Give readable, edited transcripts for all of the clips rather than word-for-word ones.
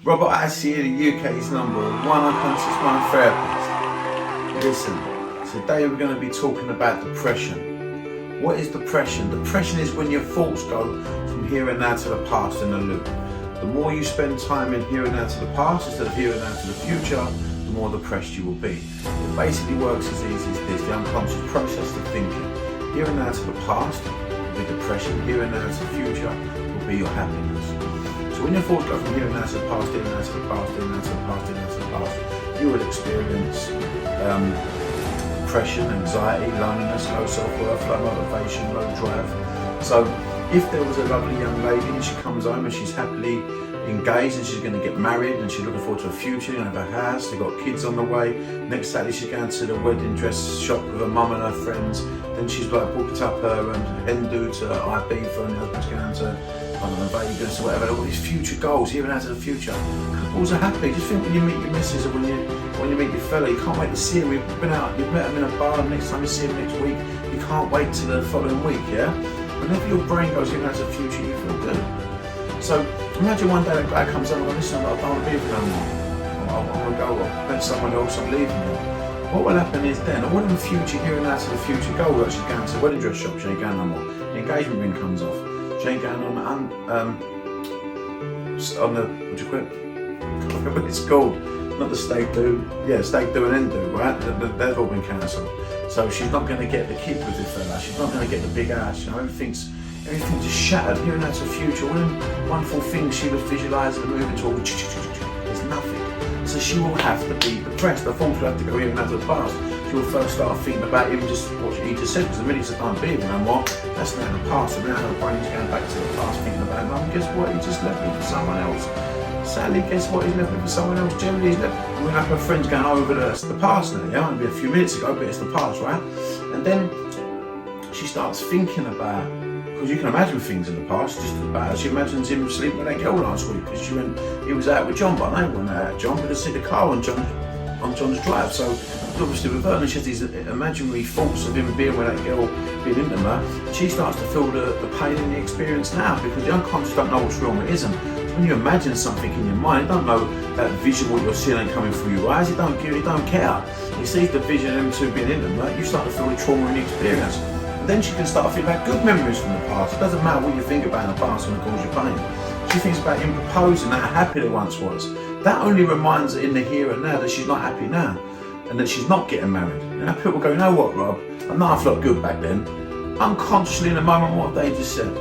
Robert Hisee, the UK's #1 unconscious mind therapist. Listen, today we're going to be talking about depression. What is depression? Depression is when your thoughts go from here and now to the past in a loop. The more you spend time in here and now to the past instead of here and now to the future, the more depressed you will be. It basically works as easy as this, the unconscious process of thinking. Here and now to the past will be depression, here and now to the future will be your happiness. So when your thoughts go from here and now to the past, here and now to the past, here and now to the past, here and now to the past, you will experience depression, anxiety, loneliness, low self-worth, low motivation, low drive. So if there was a lovely young lady and she comes home and she's happily engaged and she's going to get married and she's looking forward to a future, and have a house, they've got kids on the way, next Saturday she's going to the wedding dress shop with her mum and her friends, then she's like booked up her hen do to Ibiza and the husband's going to, I don't know, Vegas or whatever. They've got these future goals, here and out to the future. Couples are happy. Just think when you meet your missus or when you meet your fella, you can't wait to see him. We've been out, you've met him in a bar, and next time you see him next week, you can't wait till the following week, yeah? Whenever your brain goes here and out to the future, you feel good. So imagine one day that guy comes on and goes, listen, I don't want to be with you no more. I want to go, I've met someone else, I'm leaving you. What will happen is then, all in the future, here and out to the future goal, that she's going to the wedding dress shop, she ain't going no more. The engagement ring comes off. She ain't going on the, what do you call it? I can't remember what it's called. Not the steak do, yeah, steak do and end do, right? They've all been cancelled. So she's not going to get the kid with this fella, she's not going to get the big house, you know, everything's just shattered, here and out to the future. All the wonderful things she was visualising and moving toward, there's nothing. So she will have to be depressed. Her thoughts will have to go here and out to the past. She will first start thinking about even just what he just said, because the minute she can't be here no more, that's now the past, and now her brain's going back to the past thinking about him. And guess what? He just left me for someone else. Sadly, guess what? He's left me for someone else. Generally, he's left. I mean, like her friend's going over the past now, yeah? Only a few minutes ago, but it's the past, right? And then she starts thinking about, because you can imagine things in the past, just about as she imagines him sleeping with that girl last week, because he was out with John, but they weren't out. John could have seen the car on John's drive, so obviously with her, and she has these imaginary thoughts of him being with that girl, being intimate, and she starts to feel the pain in the experience now, because the unconscious don't know what's real and what isn't. So when you imagine something in your mind, you don't know that vision, what you're seeing ain't coming through your eyes, you don't care. He sees the vision of them two being intimate, you start to feel the trauma in the experience. And then she can start thinking about good memories from the past. It doesn't matter what you think about in the past when it causes you pain. She thinks about him proposing, how happy they once was. That only reminds her in the here and now that she's not happy now, and that she's not getting married. And people go, you know what, Rob? I know I felt good back then. Unconsciously in the moment, what they just said.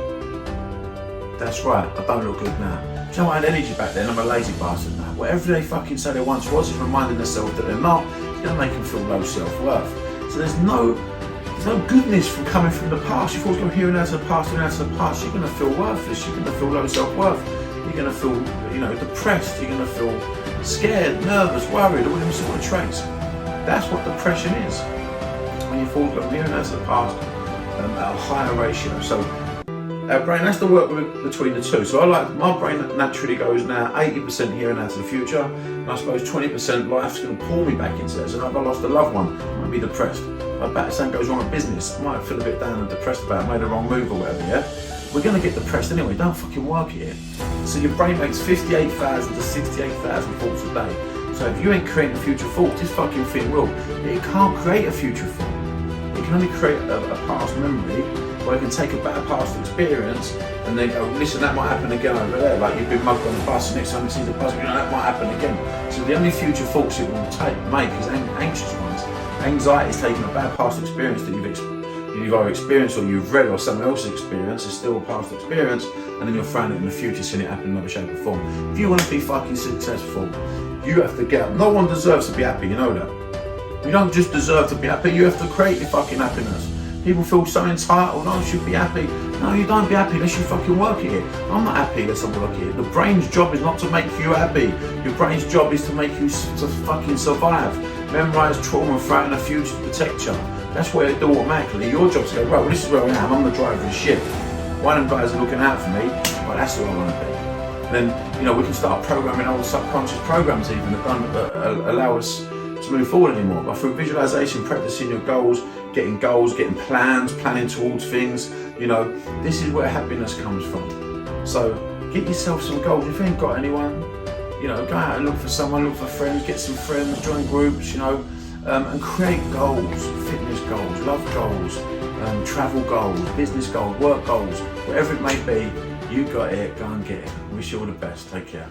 That's right, I don't look good now. Do you know, I had energy back then, I'm a lazy bastard now. Whatever they fucking say they once was, is reminding themselves that they're not. It's going to make them feel low self-worth. So there's no goodness from coming from the past. You've always got here and out to the past, here and out to the past. You're going to feel worthless, you're going to feel low self-worth. You're going to feel, depressed, you're going to feel scared, nervous, worried, all them sort of traits. That's what depression is. When you fall from here and out to the past at a higher ratio. So our brain has to work between the two. So my brain naturally goes now 80% here and out to the future, and I suppose 20% life's going to pull me back into that. So if I lost a loved one, I might be depressed. If something goes wrong in business, I might feel a bit down and depressed about it, made the wrong move or whatever, yeah? We're going to get depressed anyway, don't fucking work it. So your brain makes 58,000 to 68,000 thoughts a day. So if you ain't creating future thoughts, this fucking thing will. It can't create a future thought. It can only create a past memory, or it can take a bad past experience and then go, listen, that might happen again over there. Like you've been mugged on the bus, and next time you see the bus, that might happen again. So the only future thoughts it will make is anxious ones. Anxiety is taking a bad past experience that you've either experienced or you've read or someone else's experience, is still a past experience, and then you're throwing it in the future, seeing it happen in another shape or form. If you want to be fucking successful, you have to get up. No one deserves to be happy, you know that. You don't just deserve to be happy, you have to create your fucking happiness. People feel so entitled, I should be happy. No, you don't be happy unless you fucking work at it. I'm not happy unless I work at it. The brain's job is not to make you happy. Your brain's job is to make you to fucking survive. Memorise trauma and throw it in the future to protect you. That's what it do automatically. Your job's to go, right, well, this is where I am, I'm the driver of the ship. One of them guys are looking out for me, well, that's who I want to be. And then, we can start programming old subconscious programs even that don't allow us to move forward anymore. But through visualization, practicing your goals, getting plans, planning towards things, this is where happiness comes from. So get yourself some goals. If you ain't got anyone, you know, go out and look for someone, look for friends, get some friends, join groups, you know, and create goals, fitness goals, love goals, travel goals, business goals, work goals, whatever it may be. You got it, go and get it. Wish you all the best. Take care.